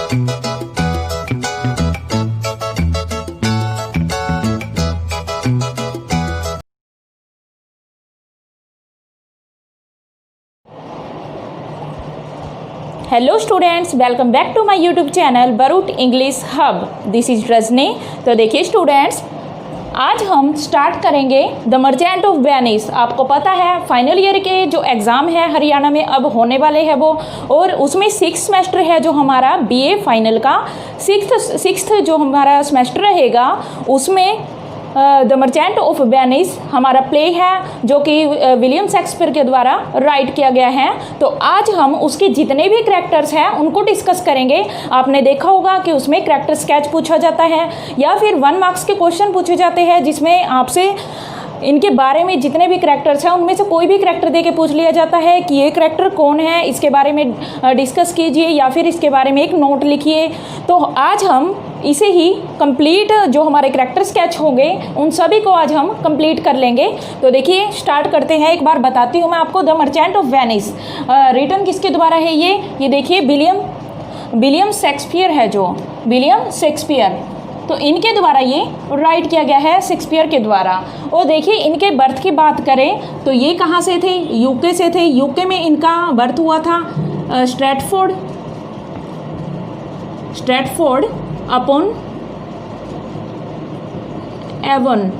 Hello students, welcome back to my YouTube channel Baroot English hub. This is Rajni. तो देखिए students, आज हम start करेंगे द मर्चेंट ऑफ वेनिस। आपको पता है फाइनल ईयर के जो एग्ज़ाम है हरियाणा में अब होने वाले हैं वो, और उसमें 6 सेमेस्टर है जो हमारा बीए फाइनल का 6th जो हमारा सेमेस्टर रहेगा उसमें द मर्चेंट ऑफ वेनिस हमारा प्ले है जो कि विलियम शेक्सपियर के द्वारा राइट किया गया है। तो आज हम उसके जितने भी कैरेक्टर्स हैं उनको डिस्कस करेंगे। आपने देखा होगा कि उसमें कैरेक्टर स्केच पूछा जाता है या फिर 1 मार्क्स के क्वेश्चन पूछे जाते हैं जिसमें आपसे इनके बारे में जितने भी कैरेक्टर्स हैं उनमें से कोई भी कैरेक्टर दे के पूछ लिया जाता है कि ये कैरेक्टर कौन है, इसके बारे में डिस्कस कीजिए या फिर इसके बारे में एक नोट लिखिए। तो आज हम इसे ही कंप्लीट जो हमारे कैरेक्टर स्केच होंगे उन सभी को आज हम कंप्लीट कर लेंगे। तो देखिए स्टार्ट करते हैं। एक बार बताती हूँ मैं आपको, the merchant of Venice written किसके द्वारा है ये देखिए विलियम शेक्सपियर है, जो विलियम शेक्सपियर, तो इनके द्वारा ये राइट किया गया है, शेक्सपियर के द्वारा। और देखिए इनके बर्थ की बात करें तो ये कहाँ से थे, यूके से थे। यूके में इनका बर्थ हुआ था स्ट्रैटफोर्ड अपॉन एवन।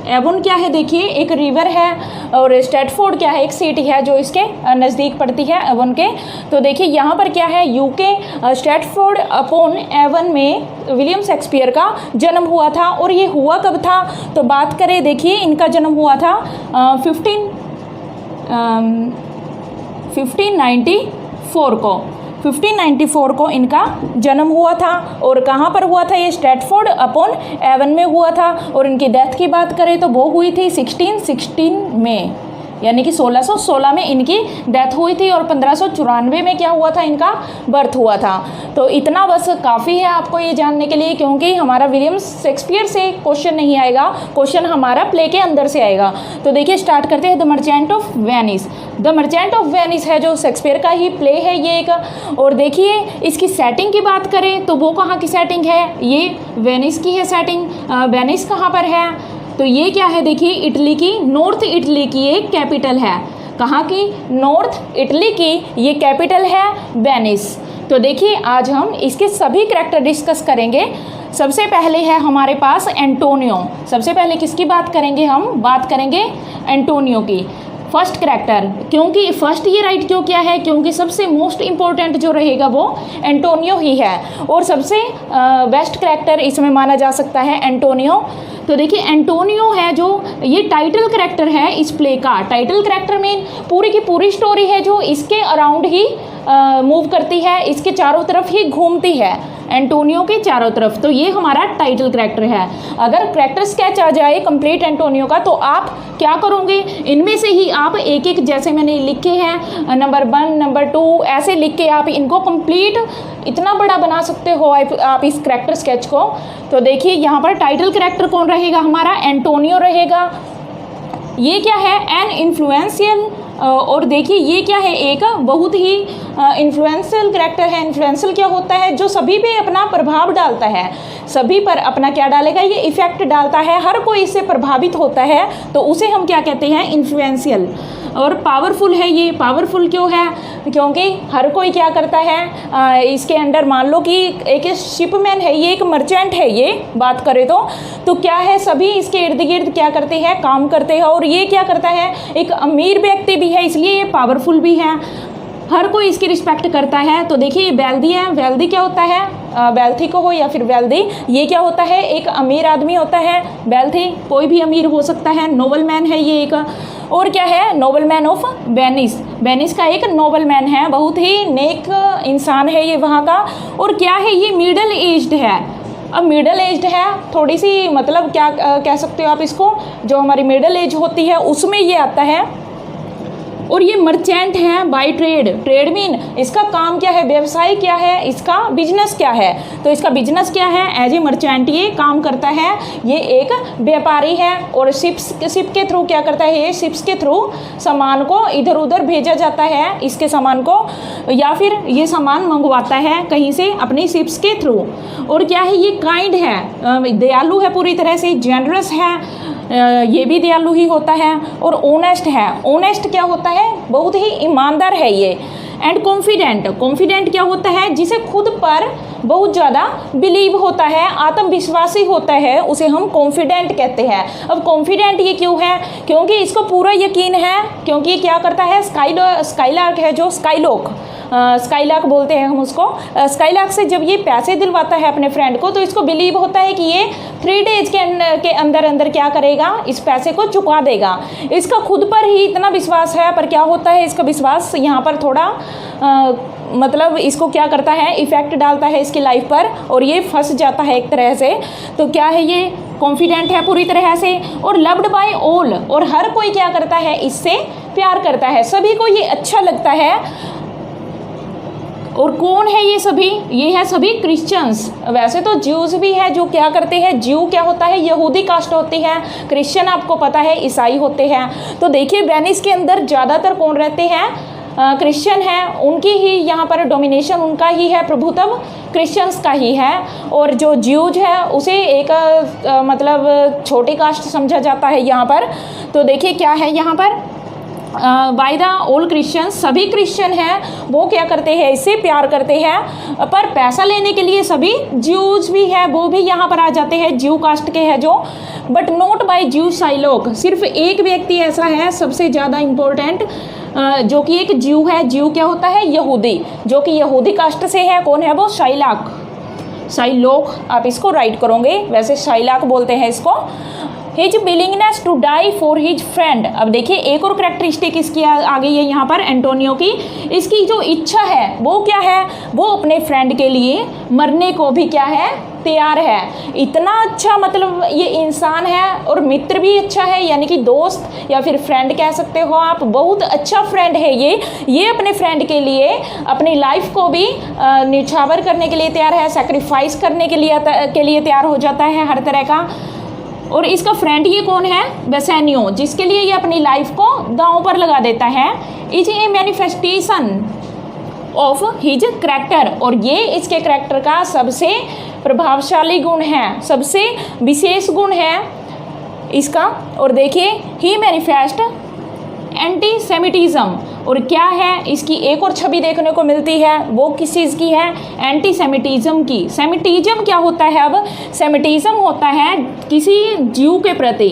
एवन क्या है, देखिए एक रिवर है, और स्ट्रैटफोर्ड क्या है, एक सिटी है जो इसके नज़दीक पड़ती है एवन के। तो देखिए यहाँ पर क्या है, यूके स्ट्रैटफोर्ड अपॉन एवन में विलियम शेक्सपियर का जन्म हुआ था। और ये हुआ कब था, तो बात करें देखिए इनका जन्म हुआ था 1594 को इनका जन्म हुआ था। और कहाँ पर हुआ था, ये स्ट्रैटफोर्ड अपॉन एवन में हुआ था। और इनकी डेथ की बात करें तो वो हुई थी 1616 में, यानी कि 1616 में इनकी डेथ हुई थी। और 1594 में क्या हुआ था, इनका बर्थ हुआ था। तो इतना बस काफ़ी है आपको ये जानने के लिए, क्योंकि हमारा विलियम शेक्सपियर से क्वेश्चन नहीं आएगा, क्वेश्चन हमारा प्ले के अंदर से आएगा। तो देखिए स्टार्ट करते हैं the merchant of Venice. The merchant of Venice है जो शेक्सपियर का ही प्ले है ये एक। और देखिए इसकी सेटिंग की बात करें तो वो कहाँ की सेटिंग है, ये वेनिस की है सेटिंग। वेनिस कहाँ पर है, तो ये क्या है, देखिए इटली की, नॉर्थ इटली की एक कैपिटल है। कहाँ की, नॉर्थ इटली की ये कैपिटल है वेनिस। तो देखिए आज हम इसके सभी कैरेक्टर डिस्कस करेंगे। सबसे पहले है हमारे पास एंटोनियो। सबसे पहले किसकी बात करेंगे, हम बात करेंगे एंटोनियो की, फर्स्ट कैरेक्टर। क्योंकि फर्स्ट ये राइट क्यों किया है, क्योंकि सबसे मोस्ट इम्पोर्टेंट जो रहेगा वो एंटोनियो ही है, और सबसे बेस्ट कैरेक्टर इसमें माना जा सकता है एंटोनियो। तो देखिए एंटोनियो है जो ये टाइटल कैरेक्टर है इस प्ले का। टाइटल कैरेक्टर में पूरी की पूरी स्टोरी है जो इसके अराउंड ही मूव करती है, इसके चारों तरफ ही घूमती है, एंटोनियो के चारों तरफ। तो ये हमारा टाइटल कैरेक्टर है। अगर कैरेक्टर स्केच आ जाए कंप्लीट एंटोनियो का तो आप क्या करोगे, इनमें से ही आप एक एक, जैसे मैंने लिखे हैं नंबर 1 नंबर 2 ऐसे लिख के आप इनको कंप्लीट इतना बड़ा बना सकते हो आप इस कैरेक्टर स्केच को। तो देखिए यहाँ पर टाइटल कैरेक्टर कौन रहेगा, हमारा एंटोनियो रहेगा। ये क्या है, एन इन्फ्लुएंशियल, और देखिए ये क्या है, एक बहुत ही इन्फ्लुएंशियल कैरेक्टर है। इन्फ्लुएंशियल क्या होता है, जो सभी पे अपना प्रभाव डालता है, सभी पर अपना क्या डालेगा, ये इफेक्ट डालता है, हर कोई इससे प्रभावित होता है, तो उसे हम क्या कहते हैं, इन्फ्लुएंशियल। और पावरफुल है ये। पावरफुल क्यों है, क्योंकि हर कोई क्या करता है, इसके अंडर मान लो कि एक शिपमैन है, ये एक मर्चेंट है, ये बात करें तो क्या है, सभी इसके इर्द गिर्द क्या करते हैं, काम करते हैं। और ये क्या करता है, एक अमीर व्यक्ति भी है, इसलिए ये पावरफुल भी है, हर कोई इसकी रिस्पेक्ट करता है। तो देखिए ये वेल्दी है। वेल्दी क्या होता है, वेल्थी को हो या फिर वेल्दी, ये क्या होता है, एक अमीर आदमी होता है। वेल्थी कोई भी अमीर हो सकता है। नोबल मैन है ये एक। और क्या है, noble man of Venice. Venice का एक नोबल मैन है, बहुत ही नेक इंसान है ये वहाँ का। और क्या है, ये मिडल एज्ड है। अब मिडल एज्ड है, थोड़ी सी मतलब क्या कह सकते हो आप इसको, जो हमारी मिडल एज होती है उसमें ये आता है। और ये मर्चेंट है बाय ट्रेड। ट्रेड मीन इसका काम क्या है, व्यवसाय क्या है, इसका बिजनेस क्या है। तो इसका बिजनेस क्या है, एज ए मर्चेंट ये काम करता है, ये एक व्यापारी है। और शिप के थ्रू क्या करता है, ये शिप्स के थ्रू सामान को इधर उधर भेजा जाता है, इसके सामान को, या फिर ये सामान मंगवाता है कहीं से अपनी शिप्स के थ्रू। और क्या है, ये काइंड है, दयालु है, पूरी तरह से जेनरस है, ये भी दयालु ही होता है। और ऑनेस्ट है, ऑनेस्ट क्या होता है, बहुत ही ईमानदार है ये। एंड कॉन्फिडेंट, कॉन्फिडेंट क्या होता है, जिसे खुद पर बहुत ज़्यादा बिलीव होता है, आत्मविश्वासी होता है, उसे हम कॉन्फिडेंट कहते हैं। अब कॉन्फिडेंट ये क्यों है, क्योंकि इसको पूरा यकीन है, क्योंकि क्या करता है, स्काईलार्क है जो स्काईलार्क बोलते हैं हम उसको, स्काईलार्क से जब ये पैसे दिलवाता है अपने फ्रेंड को, तो इसको बिलीव होता है कि ये 3 डेज के अंदर क्या करेगा, इस पैसे को चुका देगा। इसका खुद पर ही इतना विश्वास है, पर क्या होता है, इसका विश्वास यहाँ पर थोड़ा मतलब इसको क्या करता है, इफेक्ट डालता है इसकी लाइफ पर, और ये फंस जाता है एक तरह से। तो क्या है, ये कॉन्फिडेंट है पूरी तरह से। और लव्ड बाय ऑल, और हर कोई क्या करता है, इससे प्यार करता है, सभी को ये अच्छा लगता है। और कौन है ये सभी, ये है सभी क्रिश्चियंस। वैसे तो ज्यूज भी है जो क्या करते हैं, ज्यू क्या होता है, यहूदी कास्ट होती है, क्रिश्चियन आपको पता है ईसाई होते हैं। तो देखिए वेनिस के अंदर ज़्यादातर कौन रहते हैं, क्रिश्चियन है, उनकी ही यहाँ पर डोमिनेशन, उनका ही है प्रभुत्व, क्रिश्चियंस का ही है। और जो ज्यूज है उसे एक मतलब छोटी कास्ट समझा जाता है यहाँ पर। तो देखिए क्या है यहाँ पर, बाय द ऑल क्रिश्चियंस, सभी क्रिश्चियन हैं, वो क्या करते हैं, इससे प्यार करते हैं। पर पैसा लेने के लिए सभी ज्यूज भी है, वो भी यहाँ पर आ जाते हैं, ज्यू कास्ट के हैं जो। बट नॉट बाय ज्यू शाइलॉक, सिर्फ एक व्यक्ति ऐसा है सबसे ज़्यादा इम्पोर्टेंट, जो कि एक ज्यू है। ज्यू क्या होता है, यहूदी, जो कि यहूदी कास्ट से है। कौन है वो, शाइलॉक आप इसको राइट करोगे, वैसे शाइलॉक बोलते हैं इसको। His willingness to die for his friend. अब देखिए एक और करैक्टरिस्टिक इसकी आ गई है यहाँ पर एंटोनियो की। इसकी जो इच्छा है वो क्या है, वो अपने फ्रेंड के लिए मरने को भी क्या है, तैयार है। इतना अच्छा मतलब ये इंसान है, और मित्र भी अच्छा है, यानी कि दोस्त या फिर फ्रेंड कह सकते हो आप, बहुत अच्छा फ्रेंड है ये अपने फ्रेंड के लिए अपनी लाइफ को भी निछावर करने के लिए तैयार है, सेक्रीफाइस करने के लिए तैयार हो जाता है हर तरह का। और इसका फ्रेंड ये कौन है, बेसेनियो, जिसके लिए ये अपनी लाइफ को दांव पर लगा देता है। Is a manifestation of his character, और ये इसके करैक्टर का सबसे प्रभावशाली गुण है, सबसे विशेष गुण है इसका। और देखिए ही मैनिफेस्ट एंटीसेमिटिज्म, और क्या है इसकी एक और छवि देखने को मिलती है, वो किस चीज़ की है, एंटीसेमिटिज्म की। सेमिटिज्म क्या होता है, अब सेमिटिज्म होता है किसी ज्यू के प्रति,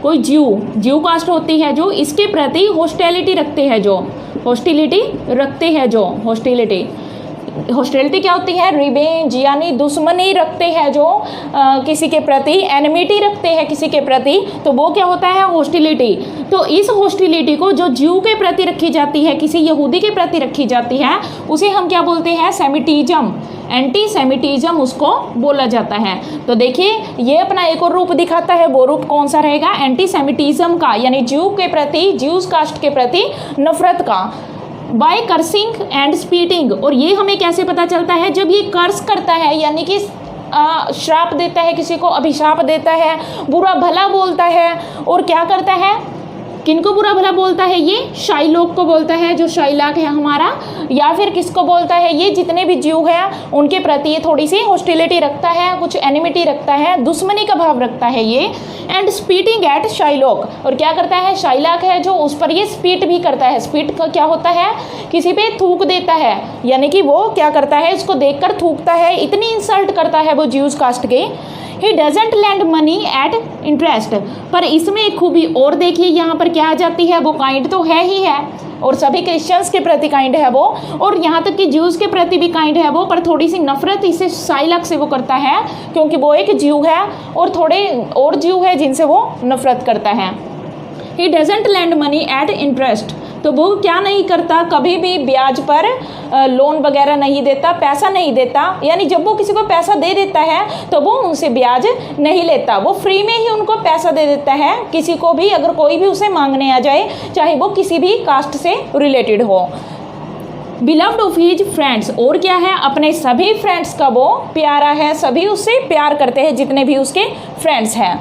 कोई ज्यू कास्ट होती है जो इसके प्रति हॉस्टिलिटी रखते हैं, हॉस्टिलिटी क्या होती है, रिवेंज, यानी दुश्मनी रखते हैं जो किसी के प्रति, एनिमिटी रखते हैं किसी के प्रति, तो वो क्या होता है, हॉस्टिलिटी। तो इस हॉस्टिलिटी को जो ज्यू के प्रति रखी जाती है, किसी यहूदी के प्रति रखी जाती है, उसे हम क्या बोलते हैं, सेमिटिज्म, एंटीसेमिटिज्म उसको बोला जाता है। तो देखिए ये अपना एक और रूप दिखाता है, वो रूप कौन सा रहेगा, एंटीसेमिटिज्म का, यानी ज्यू के प्रति, ज्यूज कास्ट के प्रति नफरत का। बाय कर्सिंग एंड स्पीटिंग, और ये हमें कैसे पता चलता है, जब ये कर्स करता है, यानी कि श्राप देता है, किसी को अभिशाप देता है, बुरा भला बोलता है। और क्या करता है, किनको बुरा भला बोलता है, ये शाइलॉक को बोलता है, जो शाइलॉक है हमारा, या फिर किसको बोलता है, ये जितने भी ज्यू हैं उनके प्रति ये थोड़ी सी हॉस्टिलिटी रखता है, कुछ एनिमिटी रखता है, दुश्मनी का भाव रखता है ये। एंड स्पीटिंग एट शाइलॉक, और क्या करता है, शाइलॉक है जो उस पर ये स्पीट भी करता है। स्पीट का क्या होता है, किसी पे थूक देता है, यानी कि वो क्या करता है, इसको देखकर थूकता है, इतनी इंसल्ट करता है वो ज्यूज कास्ट के। He doesn't land money at interest, पर इसमें एक खूबी और देखिए यहाँ पर क्या आ जाती है, वो काइंड तो है ही है, और सभी क्रिश्चियंस के प्रति काइंड है वो, और यहाँ तक कि ज्यूज के प्रति भी काइंड है वो, पर थोड़ी सी नफरत इसे शाइलॉक से वो करता है, क्योंकि वो एक ज्यू है और थोड़े और ज्यू है जिनसे वो नफरत करता है। He doesn't land money at interest, तो वो क्या नहीं करता, कभी भी ब्याज पर लोन वगैरह नहीं देता, पैसा नहीं देता, यानी जब वो किसी को पैसा दे देता है तो वो उनसे ब्याज नहीं लेता, वो फ्री में ही उनको पैसा दे देता है किसी को भी, अगर कोई भी उसे मांगने आ जाए, चाहे वो किसी भी कास्ट से रिलेटेड हो। बिलव्ड ऑफ हिज फ्रेंड्स, और क्या है, अपने सभी फ्रेंड्स का वो प्यारा है, सभी उससे प्यार करते हैं जितने भी उसके फ्रेंड्स हैं।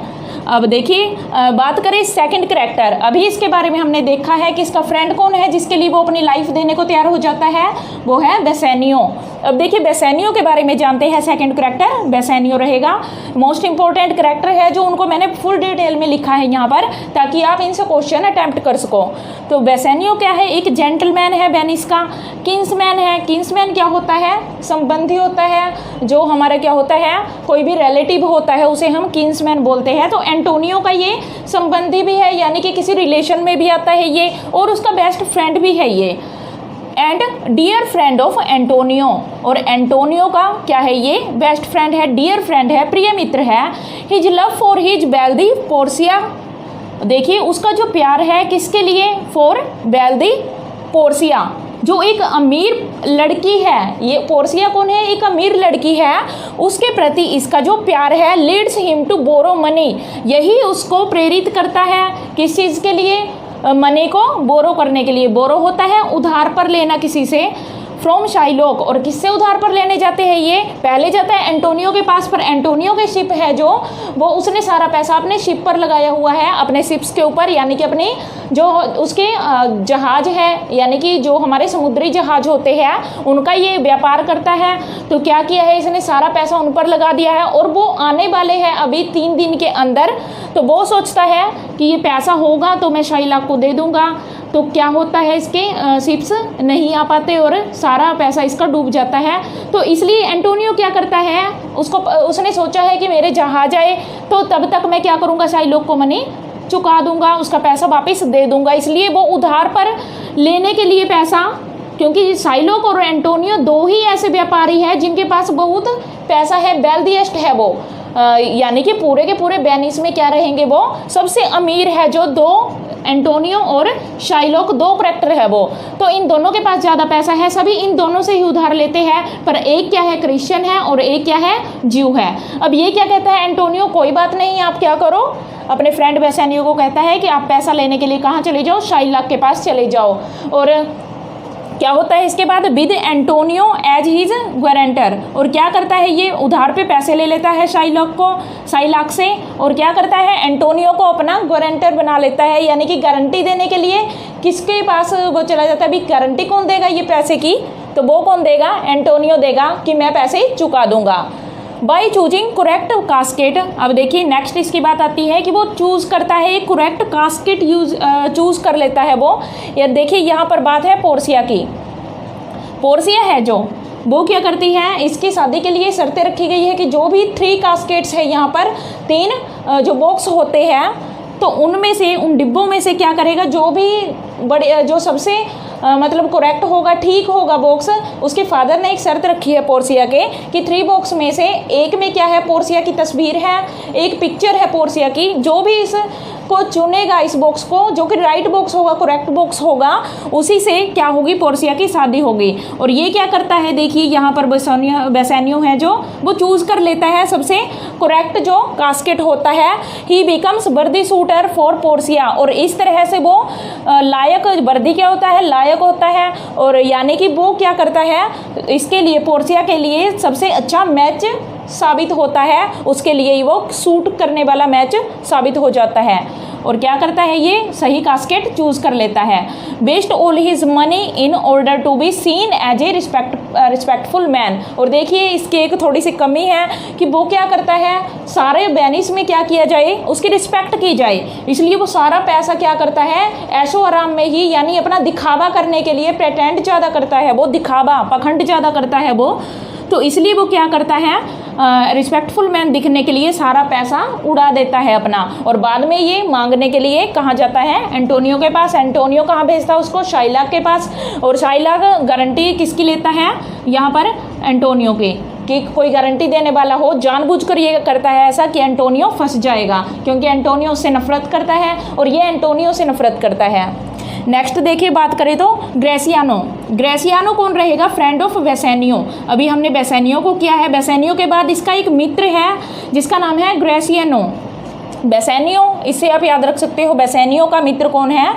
अब देखिए बात करें सेकंड कैरेक्टर, अभी इसके बारे में हमने देखा है कि इसका फ्रेंड कौन है जिसके लिए वो अपनी लाइफ देने को तैयार हो जाता है, वो है बेसेनियो। अब देखिए बेसेनियो के बारे में जानते हैं, सेकंड कैरेक्टर बेसेनियो रहेगा, मोस्ट इंपॉर्टेंट कैरेक्टर है जो उनको मैंने फुल डिटेल में लिखा है यहाँ पर ताकि आप इनसे क्वेश्चन अटैम्प्ट कर सको। तो बेसेनियो क्या है, एक जेंटलमैन है वेनिस का, किंग्समैन है, किंग्समैन क्या होता है, संबंधी होता है, जो हमारा क्या होता है, कोई भी रिलेटिव होता है उसे हम किंग्समैन बोलते हैं। तो एंटोनियो का ये संबंधी भी है, यानी कि किसी रिलेशन में भी आता है ये, और उसका बेस्ट फ्रेंड भी है ये, and dear friend of Antonio, और एंटोनियो का क्या है, ये बेस्ट फ्रेंड है, डियर फ्रेंड है, प्रिय मित्र है। His love for his wealthy Portia, देखिए उसका जो प्यार है किसके लिए, फॉर वेल्दी पोर्सिया, जो एक अमीर लड़की है, ये पोर्सिया कौन है, एक अमीर लड़की है, उसके प्रति इसका जो प्यार है, leads him to borrow money, यही उसको प्रेरित करता है किस चीज़ के लिए, मनी को बोरो करने के लिए। बोरो होता है उधार पर लेना किसी से, फ्रॉम शाइलॉक, और किससे उधार पर लेने जाते हैं ये, पहले जाता है एंटोनियो के पास, पर एंटोनियो के शिप है जो, वो उसने सारा पैसा अपने शिप पर लगाया हुआ है, अपने शिप्स के ऊपर, यानी कि अपने जो उसके जहाज है, यानी कि जो हमारे समुद्री जहाज होते हैं उनका ये व्यापार करता है। तो क्या किया है, इसने सारा पैसा उन पर लगा दिया है, और वो आने वाले हैं अभी 3 दिन के अंदर। तो वो सोचता है कि ये पैसा होगा तो मैं शाइलॉक को दे दूंगा, तो क्या होता है, इसके शिप्स नहीं आ पाते और सारा पैसा इसका डूब जाता है। तो इसलिए एंटोनियो क्या करता है, उसने सोचा है कि मेरे जहाज आए तो तब तक मैं क्या करूँगा, शाइलॉक को मनी चुका दूंगा, उसका पैसा वापस दे दूंगा। इसलिए वो उधार पर लेने के लिए पैसा, क्योंकि शाइलॉक और एंटोनियो 2 ही ऐसे व्यापारी हैं जिनके पास बहुत पैसा है, वेल्दीएस्ट है वो, यानी कि पूरे के पूरे वेनिस में क्या रहेंगे, वो सबसे अमीर है, जो 2 एंटोनियो और शाइलॉक 2 कैरेक्टर है वो। तो इन दोनों के पास ज़्यादा पैसा है, सभी इन दोनों से ही उधार लेते हैं, पर एक क्या है, क्रिश्चियन है, और एक क्या है, ज्यू है। अब ये क्या कहता है एंटोनियो, कोई बात नहीं, आप क्या करो, अपने फ्रेंड बेसेनियो को कहता है कि आप पैसा लेने के लिए कहाँ चले जाओ, शाइलॉक के पास चले जाओ। और क्या होता है इसके बाद, with Antonio as his guarantor, और क्या करता है ये, उधार पे पैसे ले लेता है शाइलॉक से, और क्या करता है, एंटोनियो को अपना गारंटर बना लेता है, यानी कि गारंटी देने के लिए किसके पास वो चला जाता है। अभी गारंटी कौन देगा ये पैसे की, तो वो कौन देगा, एंटोनियो देगा कि मैं पैसे चुका दूंगा। बाई चूजिंग करेक्ट कास्केट, अब देखिए नेक्स्ट इसकी बात आती है कि वो चूज़ करता है एक करेक्ट कास्केट चूज़ कर लेता है वो। या देखिए यहाँ पर बात है पोर्सिया की, पोर्सिया है जो, वो क्या करती है, इसकी शादी के लिए शर्तें रखी गई है कि जो भी 3 कास्केट्स है, यहाँ पर 3 जो बॉक्स होते हैं, तो उनमें से, उन डिब्बों में से क्या करेगा, जो भी बड़े, जो सबसे मतलब करेक्ट होगा, ठीक होगा बॉक्स, उसके फादर ने एक शर्त रखी है पोर्सिया के कि 3 बॉक्स में से एक में क्या है, पोर्सिया की तस्वीर है, एक पिक्चर है पोर्सिया की, जो भी इस को चुनेगा, इस बॉक्स को, जो कि राइट बॉक्स होगा, करेक्ट बॉक्स होगा, उसी से क्या होगी, पोर्सिया की शादी होगी। और ये क्या करता है, देखिए यहाँ पर बेसेनियो है जो, वो चूज़ कर लेता है सबसे करेक्ट जो कास्केट होता है। ही बिकम्स वर्दी सूटर फॉर पोर्सिया, और इस तरह से वो लायक, वर्दी क्या होता है, लायक होता है, और यानी कि वो क्या करता है, इसके लिए, पोर्सिया के लिए सबसे अच्छा मैच साबित होता है, उसके लिए ही वो सूट करने वाला मैच साबित हो जाता है। और क्या करता है, ये सही कास्केट चूज़ कर लेता है। Waste all his money in order to be seen as a respectful man, और देखिए इसकी एक थोड़ी सी कमी है कि वो क्या करता है, सारे वेनिस में क्या किया जाए, उसकी रिस्पेक्ट की जाए, इसलिए वो सारा पैसा क्या करता है, ऐशो आराम में ही, यानी अपना दिखावा करने के लिए प्रेटेंड ज़्यादा करता है वो, दिखावा, पखंड ज़्यादा करता है वो, तो इसलिए वो क्या करता है, रिस्पेक्टफुल मैन दिखने के लिए सारा पैसा उड़ा देता है अपना। और बाद में ये मांगने के लिए कहाँ जाता है, एंटोनियो के पास। एंटोनियो कहाँ भेजता है उसको, शाइलॉक के पास, और शाइलॉक गारंटी किसकी लेता है, यहाँ पर एंटोनियो की, कि कोई गारंटी देने वाला हो, जानबूझकर ये करता है ऐसा कि एंटोनियो फंस जाएगा, क्योंकि एंटोनियो उससे नफरत करता है और ये एंटोनियो से नफरत करता है। नेक्स्ट देखिए बात करें तो ग्रेसियानो। ग्रेसियानो कौन रहेगा? Friend of Bassanio. अभी हमने बेसेनियो को किया है, बेसेनियो के बाद इसका एक मित्र है जिसका नाम है ग्रेसियानो। बेसेनियो, इससे आप याद रख सकते हो, बेसेनियो का मित्र कौन है?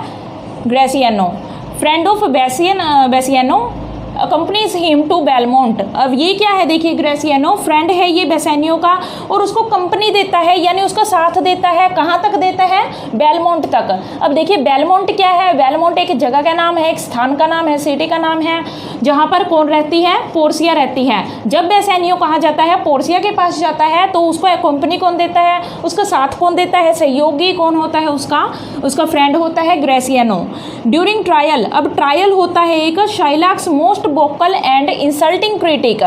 Gratiano. Friend of Bassanio accompanies him to Belmont. अब ये क्या है? देखिए ग्रेसियानो फ्रेंड है ये बेसेनियो का और उसको कंपनी देता है, यानी उसका साथ देता है। कहाँ तक देता है? बेलमोंट तक। अब देखिए बेलमोंट क्या है? बेलमोंट एक जगह का नाम है, एक स्थान का नाम है, सिटी का नाम है, जहाँ पर कौन रहती है? पोर्सिया रहती है। जब बेसेनियो कहाँ जाता है? पोर्सिया के पास जाता है, तो उसको कंपनी कौन देता है? उसका साथ कौन देता है? सहयोगी कौन होता है उसका फ्रेंड होता है ग्रेसियानो। ड्यूरिंग ट्रायल, अब ट्रायल होता है एक Shylock's most vocal and insulting critic.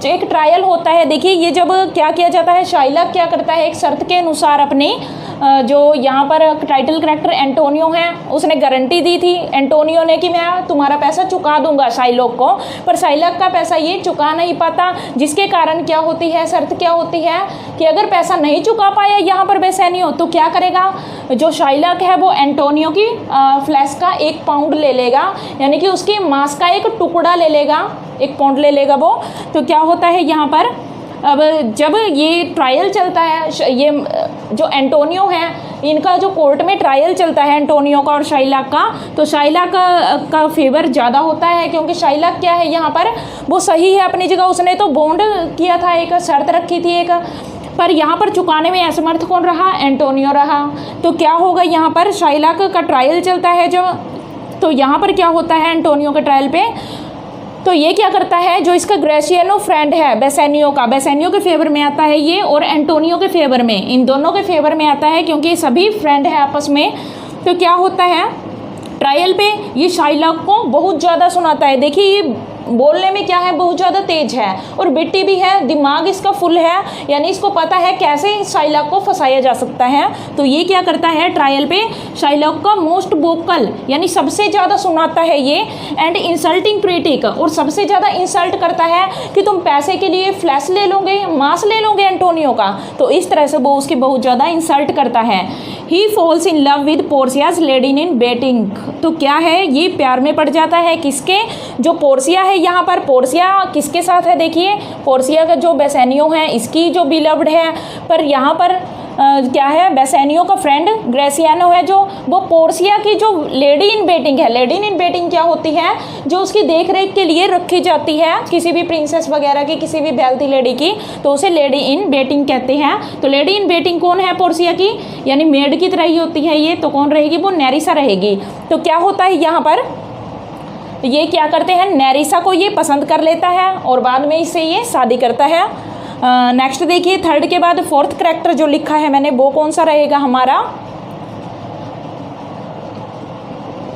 एक ट्रायल होता है, देखिए ये जब क्या किया जाता है, शाइलॉक क्या करता है, एक शर्त के अनुसार अपने जो यहाँ पर टाइटल कैरेक्टर एंटोनियो है उसने गारंटी दी थी एंटोनियो ने कि मैं तुम्हारा पैसा चुका दूंगा शाइलॉक को, पर शाइलॉक का पैसा ये चुका नहीं पाता, जिसके कारण क्या होती है, शर्त क्या होती है कि अगर पैसा नहीं चुका पाया यहाँ पर बेसेनियो तो क्या करेगा, जो शाइलॉक है वो एंटोनियो की फ्लैश का 1 पाउंड ले लेगा, यानी कि उसकी मांस का एक टुकड़ा ले लेगा, 1 पाउंड ले लेगा वो। तो क्या होता है यहाँ पर, अब जब ये ट्रायल चलता है, ये जो एंटोनियो है इनका जो कोर्ट में ट्रायल चलता है एंटोनियो का और शाइलॉक का, तो शाइलॉक का फेवर ज़्यादा होता है, क्योंकि शाइलॉक क्या है यहाँ पर, वो सही है अपनी जगह, उसने तो बॉन्ड किया था, एक शर्त रखी थी एक, पर यहाँ पर चुकाने में असमर्थ कौन रहा? एंटोनियो रहा। तो क्या होगा यहाँ पर, शाइलॉक का ट्रायल चलता है जो, तो यहाँ पर क्या होता है एंटोनियो के ट्रायल पे, तो ये क्या करता है, जो इसका ग्रेसियानो फ्रेंड है बेसेनियो का, बेसेनियो के फेवर में आता है ये, और एंटोनियो के फेवर में, इन दोनों के फेवर में आता है क्योंकि ये सभी फ्रेंड है आपस में। तो क्या होता है ट्रायल पे, ये शाइलॉक को बहुत ज़्यादा सुनाता है। देखिए ये बोलने में क्या है, बहुत ज़्यादा तेज है और बिट्टी भी है, दिमाग इसका फुल है, यानी इसको पता है कैसे शाइलॉक को फंसाया जा सकता है। तो ये क्या करता है ट्रायल पे, शाइलॉक का मोस्ट वोकल यानी सबसे ज़्यादा सुनाता है ये, एंड इंसल्टिंग क्रिटिक, और सबसे ज़्यादा इंसल्ट करता है कि तुम पैसे के लिए फ्लैश ले लोगे, मांस ले लोगे एंटोनियो का, तो इस तरह से वो उसकी बहुत ज़्यादा इंसल्ट करता है। He falls in love with Portia's lady in waiting. तो क्या है, ये प्यार में पड़ जाता है किसके, जो पोर्सिया है, यहाँ पर पोर्सिया किसके साथ है, देखिए पोर्सिया का जो बेसेनियो है इसकी जो बिलव्ड है, पर यहाँ पर क्या है, बेसेनियो का फ्रेंड ग्रेसियानो है जो, वो पोर्सिया की जो लेडी इन बेटिंग है। लेडी इन बेटिंग क्या होती है, जो उसकी देख रेख के लिए रखी जाती है, किसी भी प्रिंसेस वगैरह की, किसी भी वेल्थी लेडी की, तो उसे लेडी इन बेटिंग कहते हैं। तो लेडी इन बेटिंग कौन है पोर्सिया की, यानी मेड की तरह ही होती है ये, तो कौन रहेगी, वो नेरिसा रहेगी। तो क्या होता है यहाँ पर, ये क्या करते हैं, नेरिसा को ये पसंद कर लेता है और बाद में इससे ये शादी करता है। नेक्स्ट देखिए, थर्ड के बाद फोर्थ कैरेक्टर जो लिखा है मैंने वो कौन सा रहेगा हमारा,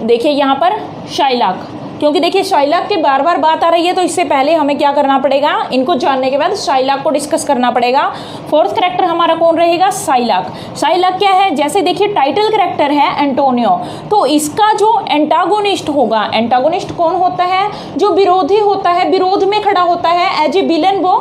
देखिए यहाँ पर शाइलॉक, क्योंकि देखिए शाइलॉक की बार बार बात आ रही है, तो इससे पहले हमें क्या करना पड़ेगा, इनको जानने के बाद शाइलॉक को डिस्कस करना पड़ेगा। फोर्थ कैरेक्टर हमारा कौन रहेगा, शाइलॉक। शाइलॉक क्या है, जैसे देखिए टाइटल कैरेक्टर है एंटोनियो, तो इसका जो एंटागोनिस्ट होगा, एंटागोनिस्ट कौन होता है, जो विरोधी होता है, विरोध में खड़ा होता है, एज ए विलन वो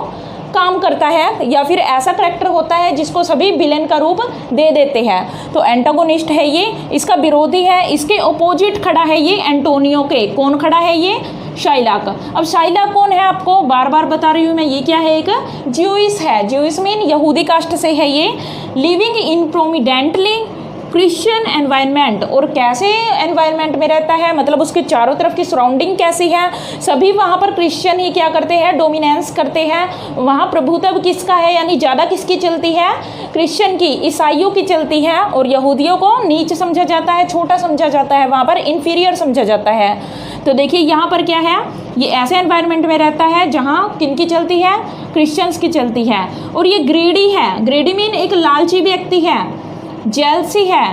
काम करता है, या फिर ऐसा कैरेक्टर होता है जिसको सभी विलेन का रूप दे देते हैं। तो एंटागोनिस्ट है ये, इसका विरोधी है, इसके अपोजिट खड़ा है ये एंटोनियो के, कौन खड़ा है ये, शाइलॉक। अब शाइलॉक कौन है, आपको बार बार बता रही हूँ मैं, ये क्या है, एक ज्यूइश है, ज्यूइश मीन यहूदी कास्ट से है ये, लिविंग इन प्रोमिडेंटली क्रिश्चियन एनवायरनमेंट, और कैसे एनवायरनमेंट में रहता है, मतलब उसके चारों तरफ की सराउंडिंग कैसी है, सभी वहाँ पर क्रिश्चियन ही क्या करते हैं, डोमिनेंस करते हैं, वहाँ प्रभुत्व किसका है, यानी ज़्यादा किसकी चलती है, क्रिश्चियन की, ईसाइयों की चलती है, और यहूदियों को नीच समझा जाता है, छोटा समझा जाता है, वहाँ पर इन्फीरियर समझा जाता है। तो देखिए यहाँ पर क्या है, ये ऐसे एनवायरनमेंट में रहता है जहाँ किन की चलती है, क्रिश्चियंस की चलती है, और ये ग्रीडी है, ग्रीडी मीन एक लालची व्यक्ति है, जेलसी है,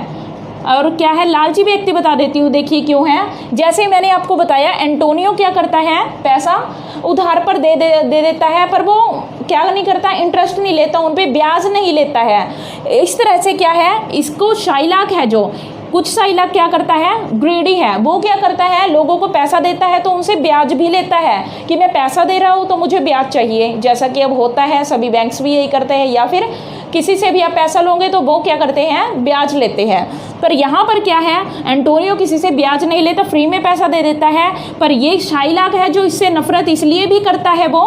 और क्या है, लालची व्यक्ति बता देती हूँ, देखिए क्यों है। जैसे मैंने आपको बताया एंटोनियो क्या करता है, पैसा उधार पर दे देता है, पर वो क्या नहीं करता, इंटरेस्ट नहीं लेता, उन पे ब्याज नहीं लेता है। इस तरह से क्या है, इसको शाइलॉक है जो, कुछ शाइलॉक क्या करता है, ग्रीडी है, वो क्या करता है, लोगों को पैसा देता है तो उनसे ब्याज भी लेता है कि मैं पैसा दे रहा हूँ तो मुझे ब्याज चाहिए, जैसा कि अब होता है, सभी बैंक्स भी यही करते हैं, या फिर किसी से भी आप पैसा लोगे तो वो क्या करते हैं, ब्याज लेते हैं। पर यहाँ पर क्या है, एंटोनियो किसी से ब्याज नहीं लेता, फ्री में पैसा दे देता है। पर ये शाइलाक है जो इससे नफरत इसलिए भी करता है वो,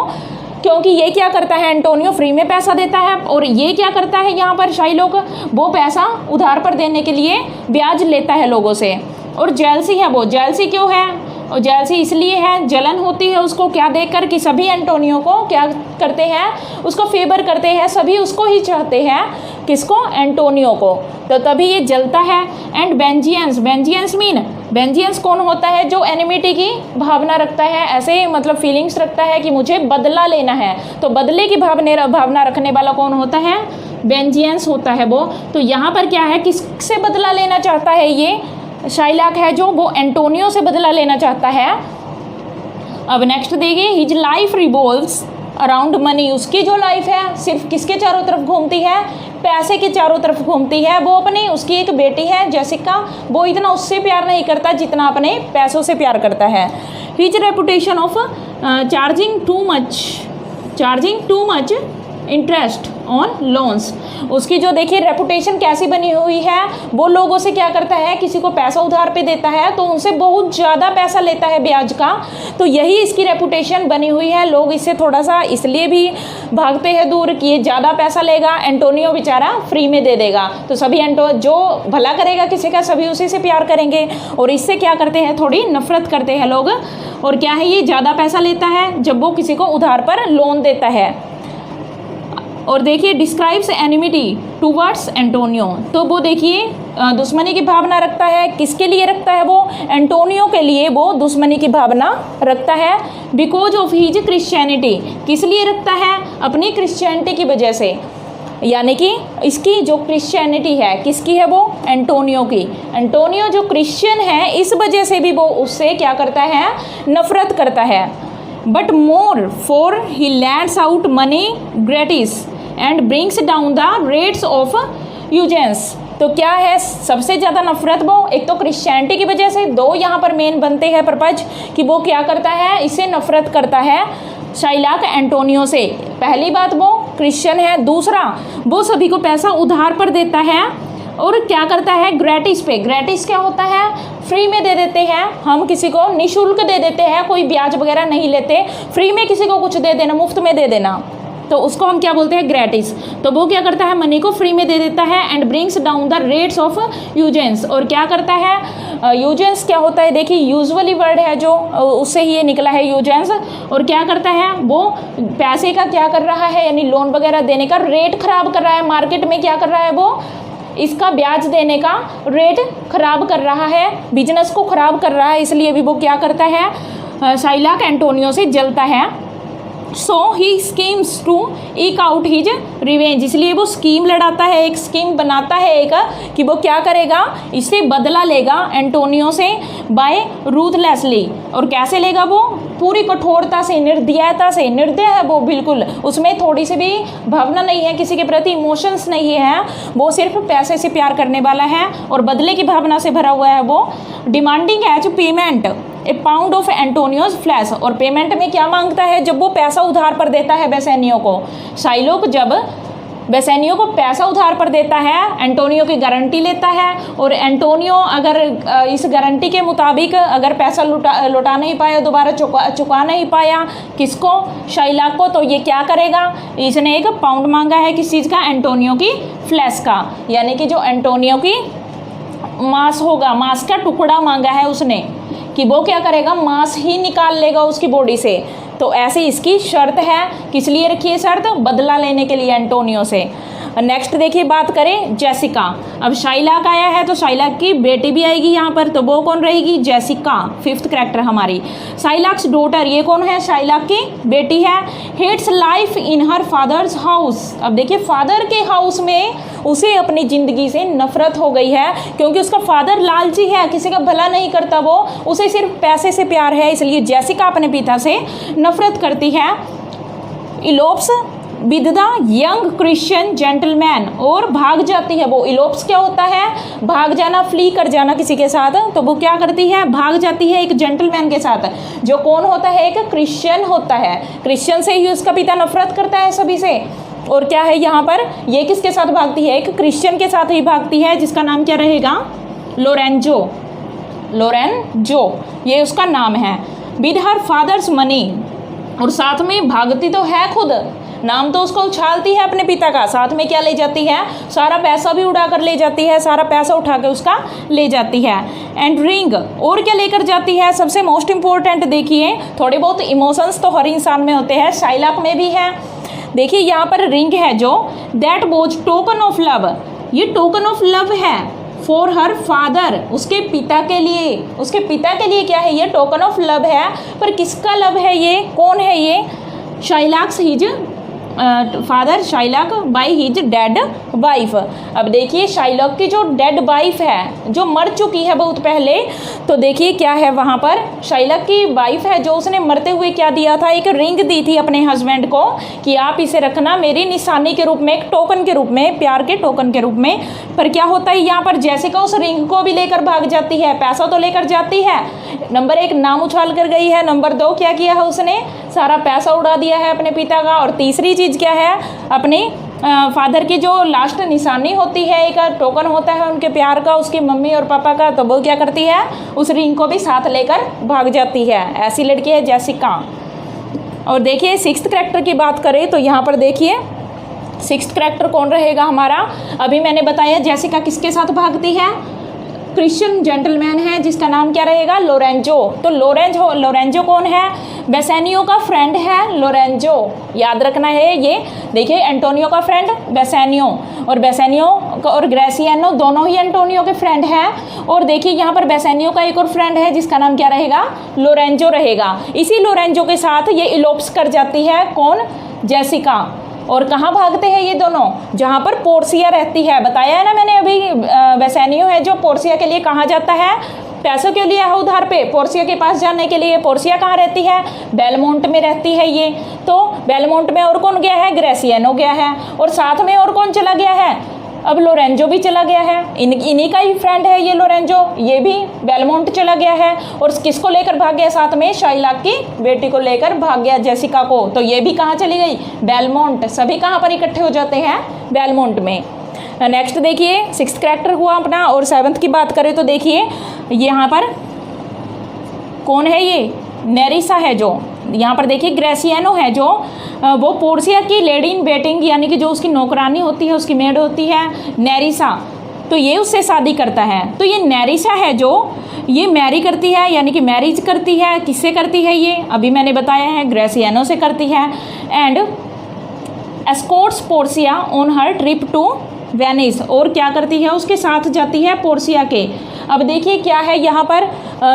क्योंकि ये क्या करता है, एंटोनियो फ्री में पैसा देता है और ये क्या करता है यहाँ पर शाइलोक, वो पैसा उधार पर देने के लिए ब्याज लेता है लोगों से। और जेलसी है, वो जेलसी क्यों है, और जेलसी इसलिए है, जलन होती है उसको क्या देखकर कि सभी एंटोनियो को क्या करते हैं, उसको फेवर करते हैं, सभी उसको ही चाहते हैं, किसको, एंटोनियो को, तो तभी ये जलता है। And vengeance, vengeance mean, vengeance कौन होता है, जो एनिमिटी की भावना रखता है, ऐसे मतलब फीलिंग्स रखता है कि मुझे बदला लेना है, तो बदले की भावना रखने वाला कौन होता है, वेंजियंस होता है वो। तो यहाँ पर क्या है, किससे बदला लेना चाहता है, ये शाइलाक है जो वो एंटोनियो से बदला लेना चाहता है। अब नेक्स्ट देखिए, his life revolves around money, उसकी जो लाइफ है सिर्फ किसके चारों तरफ घूमती है, पैसे के चारों तरफ घूमती है। वो अपनी, उसकी एक बेटी है जेसिका, वो इतना उससे प्यार नहीं करता जितना अपने पैसों से प्यार करता है। His reputation of charging too much interest on loans, उसकी जो देखिए रेपुटेशन कैसी बनी हुई है, वो लोगों से क्या करता है, किसी को पैसा उधार पे देता है तो उनसे बहुत ज़्यादा पैसा लेता है ब्याज का, तो यही इसकी रेपुटेशन बनी हुई है। लोग इससे थोड़ा सा इसलिए भी भागते हैं दूर कि ये ज़्यादा पैसा लेगा, एंटोनियो बेचारा फ्री में दे देगा, तो सभी जो भला करेगा किसी का सभी उसी से प्यार करेंगे, और इससे क्या करते हैं, थोड़ी नफरत करते हैं लोग। और क्या है, ये ज़्यादा पैसा लेता है जब वो किसी को उधार पर लोन देता है। और देखिए, डिस्क्राइब्स एनिमिटी टूवर्ड्स एंटोनियो, तो वो देखिए दुश्मनी की भावना रखता है, किसके लिए रखता है, वो एंटोनियो के लिए वो दुश्मनी की भावना रखता है। बिकॉज ऑफ हिज क्रिश्चियनिटी, किस लिए रखता है, अपनी क्रिश्चियनिटी की वजह से, यानी कि इसकी जो क्रिश्चियनिटी है किसकी है, वो एंटोनियो की। एंटोनियो जो क्रिश्चियन है इस वजह से भी वो उससे क्या करता है, नफरत करता है। But more for he lends out money gratis and brings down the rates of usance, तो क्या है सबसे ज़्यादा नफरत, वो एक तो क्रिश्चियनिटी की वजह से, दो यहाँ पर मेन बनते हैं पर्पज कि वो क्या करता है, इससे नफरत करता है शाइलाक एंटोनियो से। पहली बात वो क्रिश्चियन है, दूसरा वो सभी को पैसा उधार पर देता है और क्या करता है, ग्रेटिस पे, ग्रेटिस क्या होता है, फ्री में दे देते हैं, हम किसी को निःशुल्क दे देते हैं, कोई ब्याज वगैरह नहीं लेते, फ्री में किसी को कुछ दे देना, मुफ्त में दे देना, तो उसको हम क्या बोलते हैं, ग्रेटिस। तो वो क्या करता है, मनी को फ्री में दे देता है and brings down the rates of usance, और क्या करता है, यूजेंस क्या होता है, देखिए यूजुअली वर्ड है जो उससे ही ये निकला है यूजेंस, और क्या करता है, वो पैसे का क्या कर रहा है, यानी लोन वगैरह देने का रेट खराब कर रहा है, मार्केट में क्या कर रहा है, वो इसका ब्याज देने का रेट खराब कर रहा है, बिजनेस को खराब कर रहा है, इसलिए भी वो क्या करता है, शाइलाक एंटोनियो से जलता है। So he schemes to eke out his revenge, इसलिए वो स्कीम लड़ाता है, एक स्कीम बनाता है एक, कि वो क्या करेगा, इससे बदला लेगा एंटोनियो से बाय रूथलेसली, और कैसे लेगा, वो पूरी कठोरता से, निर्दयता से, निर्दय है वो बिल्कुल, उसमें थोड़ी सी भी भावना नहीं है, किसी के प्रति इमोशंस नहीं है, वो सिर्फ पैसे से प्यार करने वाला है और बदले की भावना से भरा हुआ है वो। Demanding as payment a pound of Antonio's flesh, और पेमेंट में क्या मांगता है, जब वो पैसा उधार पर देता है बेसेनियो को, शाइलोक जब बेसेनियो को पैसा उधार पर देता है, एंटोनियो की गारंटी लेता है, और एंटोनियो अगर इस गारंटी के मुताबिक अगर पैसा लौटा नहीं पाया, दोबारा चुका नहीं पाया किसको, शाइलाक को, तो ये क्या करेगा, इसने एक पाउंड मांगा है, किस चीज़ का, एंटोनियो की फ्लैश का, यानी कि जो एंटोनियो की मांस होगा, मांस का टुकड़ा मांगा है उसने, कि वो क्या करेगा, मांस ही निकाल लेगा उसकी बॉडी से। तो ऐसी इसकी शर्त है, किस लिए रखी है शर्त, बदला लेने के लिए एंटोनियो से। नेक्स्ट देखिए, बात करें जेसिका। अब शाइलाक आया है तो शाइलाक की बेटी भी आएगी यहाँ पर, तो वो कौन रहेगी, जेसिका, फिफ्थ कैरेक्टर हमारी। शाइलाक्स डॉटर, ये कौन है, शाइलाक की बेटी है। Hates life in her father's house, अब देखिए फादर के हाउस में उसे अपनी ज़िंदगी से नफरत हो गई है, क्योंकि उसका फादर लालची है, किसी का भला नहीं करता, वो उसे सिर्फ पैसे से प्यार है, इसलिए जेसिका अपने पिता से नफरत करती है। Elopes with the young Christian gentleman, और भाग जाती है वो। इलोप्स क्या होता है, भाग जाना, फ्ली कर जाना किसी के साथ, तो वो क्या करती है, भाग जाती है एक जेंटलमैन के साथ, जो कौन होता है, एक क्रिश्चियन होता है। क्रिश्चियन से ही उसका पिता नफरत करता है सभी से, और क्या है यहाँ पर, ये किसके साथ भागती है, एक क्रिश्चियन के साथ ही भागती है जिसका नाम क्या रहेगा, लोरेंजो, लोरेंजो ये उसका नाम है। विद हर फादर्स मनी, और साथ में भागती तो है खुद, नाम तो उसको उछालती है अपने पिता का, साथ में क्या ले जाती है, सारा पैसा भी उड़ा कर ले जाती है, सारा पैसा उठा के उसका ले जाती है। एंड रिंग, और क्या लेकर जाती है, सबसे मोस्ट इम्पोर्टेंट देखिए, थोड़े बहुत इमोशंस तो हर इंसान में होते हैं, शाइलाक में भी है। देखिए यहाँ पर रिंग है जो, that was token of love, ये टोकन ऑफ लव है फॉर हर फादर, उसके पिता के लिए, उसके पिता के लिए क्या है, ये टोकन ऑफ लव है। पर किसका लव है ये, कौन है ये, Shylock's his father, Shylock by his dead wife. अब देखिए शाइलॉक की जो डेड वाइफ है, जो मर चुकी है बहुत पहले, तो देखिए क्या है वहाँ पर, शाइलॉक की वाइफ है जो उसने मरते हुए क्या दिया था, एक रिंग दी थी अपने हस्बैंड को कि आप इसे रखना मेरी निशानी के रूप में, एक टोकन के रूप में, प्यार के टोकन के रूप में। पर क्या होता है यहाँ पर, जैसिका उस रिंग को भी लेकर भाग जाती है, पैसा तो लेकर जाती है, नंबर 1 नाम उछाल कर गई है, नंबर 2 क्या किया है उसने, सारा पैसा उड़ा दिया है अपने पिता का, और तीसरी चीज़ क्या है, अपने फादर की जो लास्ट निशानी होती है, एक टोकन होता है उनके प्यार का, उसकी मम्मी और पापा का, तो वो क्या करती है, उस रिंग को भी साथ लेकर भाग जाती है। ऐसी लड़की है जेसिका। और देखिए 6th कैरेक्टर की बात करें तो यहाँ पर देखिए 6th कैरेक्टर कौन रहेगा हमारा, अभी मैंने बताया जेसिका किसके साथ भागती है, क्रिश्चियन जेंटलमैन है जिसका नाम क्या रहेगा, लोरेंजो। तो लोरेंजो कौन है, बेसेनियो का फ्रेंड है लोरेंजो, याद रखना है ये। देखिए एंटोनियो का फ्रेंड बेसेनियो, और बेसेनियो और ग्रेसियानो दोनों ही एंटोनियो के फ्रेंड हैं। और देखिए यहाँ पर बेसेनियो का एक और फ्रेंड है जिसका नाम क्या रहेगा, लोरेंजो रहेगा। इसी लोरेंजो के साथ ये इलोप्स कर जाती है, कौन, जेसिका। और कहाँ भागते हैं ये दोनों, जहाँ पर पोर्सिया रहती है, बताया है ना मैंने अभी, बेसेनियो है जो पोर्सिया के लिए कहाँ जाता है, पैसों के लिए है उधार पे, पोर्सिया के पास जाने के लिए। पोर्सिया कहाँ रहती है, बेलमोंट में रहती है ये। तो बेलमोंट में और कौन गया है, ग्रेसियानो गया है, और साथ में और कौन चला गया है, अब लोरेंजो भी चला गया है, इन्हीं का ही फ्रेंड है ये लोरेंजो, ये भी बेलमोंट चला गया है। और किसको लेकर भाग गया साथ में, शाइलाक की बेटी को लेकर भाग गया जेसिका को, तो ये भी कहाँ चली गई, बेलमोंट। सभी कहाँ पर इकट्ठे हो जाते हैं, बेलमोंट में। नेक्स्ट देखिए 6th कैरेक्टर हुआ अपना। और 7th की बात करें तो देखिए यहाँ पर कौन है, ये नेरिसा है जो, यहाँ पर देखिए ग्रेसियानो है जो, वो पोर्सिया की लेडी इन वेटिंग, यानी कि जो उसकी नौकरानी होती है, उसकी मेड होती है नेरिसा, तो ये उससे शादी करता है। तो ये नेरिसा है जो, ये मैरी करती है, यानी कि मैरिज करती है, किससे करती है ये, अभी मैंने बताया है, ग्रेसियानो से करती है। And escorts Portia on her trip to Venice, और क्या करती है, उसके साथ जाती है पोर्सिया के। अब देखिए क्या है यहाँ पर,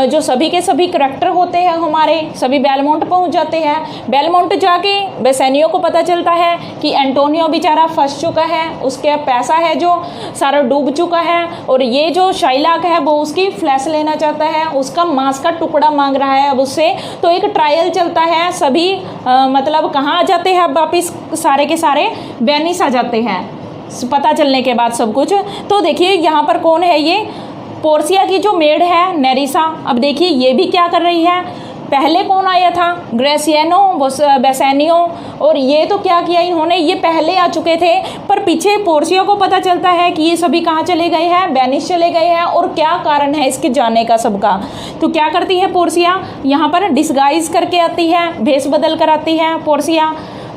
जो सभी के सभी करैक्टर होते हैं हमारे, सभी बेलमोंट पहुँच जाते हैं। बेलमोंट जाके बेसेनियो को पता चलता है कि एंटोनियो बेचारा फंस चुका है, उसके पैसा है जो सारा डूब चुका है, और ये जो शाइलाक है वो उसकी फ्लैश लेना चाहता है, उसका मांस का टुकड़ा मांग रहा है अब उससे। तो एक ट्रायल चलता है, सभी मतलब कहाँ आ जाते हैं अब वापिस, सारे के सारे वेनिस आ जाते हैं पता चलने के बाद सब कुछ। तो देखिए यहाँ पर कौन है, ये पोर्सिया की जो मेड है नेरिसा। अब देखिए ये भी क्या कर रही है, पहले कौन आया था, ग्रेसियानो, बेसेनियो, और ये तो क्या किया इन्होंने, ये पहले आ चुके थे, पर पीछे पोर्सिया को पता चलता है कि ये सभी कहाँ चले गए हैं, वेनिस चले गए हैं, और क्या कारण है इसके जाने का सबका। तो क्या करती है पोर्सिया, यहाँ पर डिस्गाइज करके आती है, भेष बदल कर आती है पोर्सिया।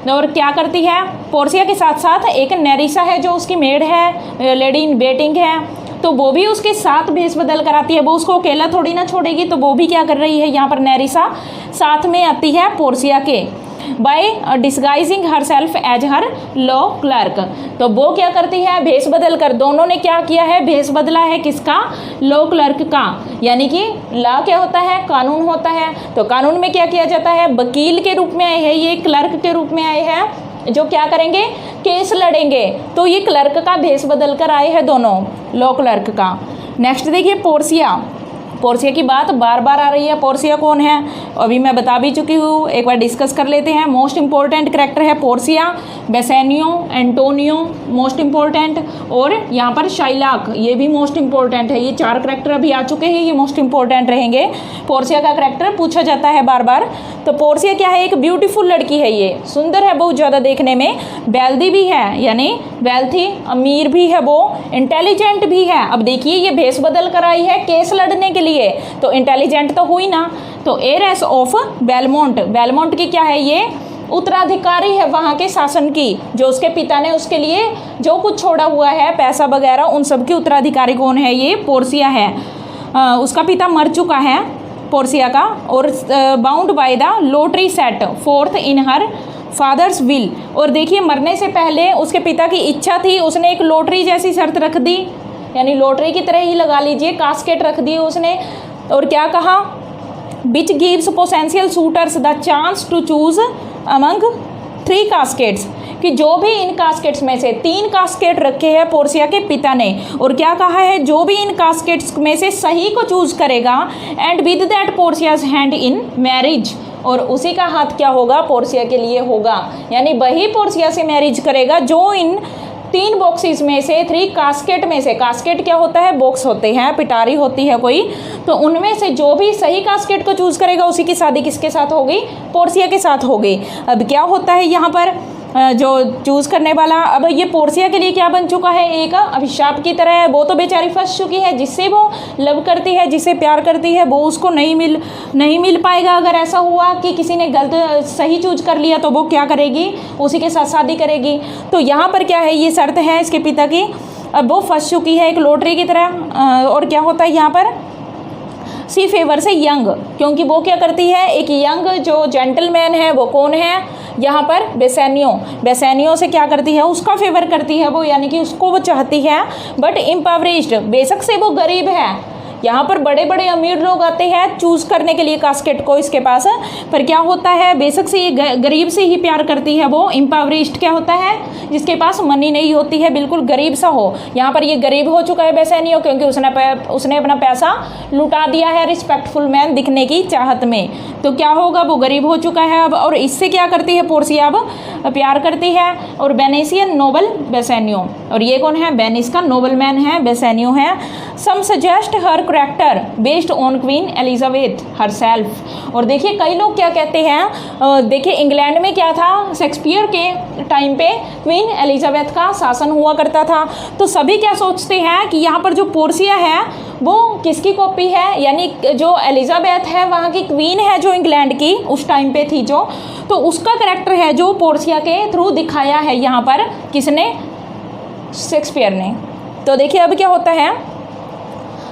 और क्या करती है, पोर्सिया के साथ साथ एक नेरिसा है जो उसकी मेड है, लेडी इन वेटिंग है, तो वो भी उसके साथ भेष बदल कर आती है, वो उसको अकेला थोड़ी ना छोड़ेगी, तो वो भी क्या कर रही है, यहाँ पर नेरिसा साथ में आती है पोर्सिया के, बाय डिस्गाइजिंग हर सेल्फ एज हर लॉ क्लर्क। तो वो क्या करती है, भेष बदल कर, दोनों ने क्या किया है, भेष बदला है किसका, लॉ क्लर्क का, यानी कि लॉ क्या होता है, कानून होता है, तो कानून में क्या किया जाता है, वकील के रूप में आए हैं, ये क्लर्क के रूप में आए हैं जो क्या करेंगे, केस लड़ेंगे। तो ये क्लर्क का भेष बदल कर आए हैं दोनों, लॉ क्लर्क का। नेक्स्ट देखिए पोर्सिया, पोर्सिया की बात बार बार आ रही है। पोर्सिया कौन है अभी मैं बता भी चुकी हूँ, एक बार डिस्कस कर लेते हैं। मोस्ट इंपॉर्टेंट कैरेक्टर है Portia, Bassanio, Antonio most important, और यहाँ पर शाइलाक ये भी मोस्ट इंपॉर्टेंट है। ये 4 कैरेक्टर अभी आ चुके हैं, ये मोस्ट इंपॉर्टेंट रहेंगे। पोर्सिया का कैरेक्टर पूछा जाता है बार बार। तो पोर्सिया क्या है, एक ब्यूटीफुल लड़की है, ये सुंदर है बहुत ज़्यादा देखने में, वेल्दी भी है यानी वेल्थी अमीर भी है, वो इंटेलिजेंट भी है। अब देखिए ये भेष बदल कर आई है केस लड़ने के लिए, तो इंटेलिजेंट तो हुई ना। तो एरेस ऑफ बेलमोंट, बेलमोंट की क्या है, ये उत्तराधिकारी है वहाँ के शासन की, जो उसके पिता ने उसके लिए जो कुछ छोड़ा हुआ है पैसा वगैरह उन सब की उत्तराधिकारी कौन है, ये पोर्सिया है। उसका पिता मर चुका है पोर्सिया का, और bound by the lottery set fourth in her fathers will. और देखिए मरने से पहले उसके पिता की इच्छा थी, उसने एक लॉटरी जैसी शर्त रख दी, यानी लॉटरी की तरह ही लगा लीजिए, कास्केट रख दी उसने। और क्या कहा, which gives potential shooters the chance to choose among 3 caskets, कि जो भी इन कास्केट्स में से 3 कास्केट रखे हैं पोर्सिया के पिता ने, और क्या कहा है, जो भी इन कास्केट्स में से सही को चूज करेगा and with that Portia's hand in marriage, और उसी का हाथ क्या होगा, पोर्सिया के लिए होगा, यानी वही पोर्सिया से मैरिज करेगा जो इन 3 बॉक्सेस में से 3 कास्केट में से, कास्केट क्या होता है, बॉक्स होते हैं, पिटारी होती है कोई, तो उनमें से जो भी सही कास्केट को चूज करेगा उसी की शादी किसके साथ होगी, पोर्सिया के साथ होगी। अब क्या होता है यहाँ पर जो चूज़ करने वाला, अब ये पोर्सिया के लिए क्या बन चुका है, एक अभिशाप की तरह है। वो तो बेचारी फंस चुकी है, जिससे वो लव करती है, जिससे प्यार करती है, वो उसको नहीं मिल पाएगा। अगर ऐसा हुआ कि किसी ने गलत सही चूज कर लिया तो वो क्या करेगी, उसी के साथ शादी करेगी। तो यहाँ पर क्या है, ये शर्त है इसके पिता की। अब वो फंस चुकी है एक लॉटरी की तरह। और क्या होता है यहाँ पर, सी फेवर से यंग, क्योंकि वो क्या करती है, एक यंग जो जेंटलमैन है वो कौन है यहाँ पर, बेसेनियो से क्या करती है, उसका फेवर करती है वो, यानी कि उसको वो चाहती है। बट इम्पावरिश्ड, बेशक से वो गरीब है, यहाँ पर बड़े बड़े अमीर लोग आते हैं चूज करने के लिए कास्केट को इसके पास, पर क्या होता है, बेशक से ये गरीब से ही प्यार करती है वो। इम्पावरिश्ड क्या होता है, जिसके पास मनी नहीं होती है, बिल्कुल गरीब सा हो। यहाँ पर ये गरीब हो चुका है बेसेनियो, क्योंकि उसने अपना पैसा लुटा दिया है रिस्पेक्टफुल मैन दिखने की चाहत में। तो क्या होगा, वो गरीब हो चुका है अब, और इससे क्या करती है पोर्सिया, अब प्यार करती है। और वेनेशियन नोबल बेसेनियो, और ये कौन है, वेनिस का नोबल मैन है बेसेनियो है। Some suggest her character based on Queen Elizabeth herself. और देखिए कई लोग क्या कहते हैं, देखिए इंग्लैंड में क्या था, शेक्सपियर के टाइम पे क्वीन एलिजाबेथ का शासन हुआ करता था। तो सभी क्या सोचते हैं कि यहाँ पर जो पोर्सिया है वो किसकी कॉपी है, यानी जो एलिजाबेथ है वहाँ की क्वीन है जो इंग्लैंड की उस टाइम पे थी जो, तो उसका कैरेक्टर है जो पोर्सिया के थ्रू दिखाया है यहाँ पर किसने, शेक्सपियर ने। तो देखिए अब क्या होता है,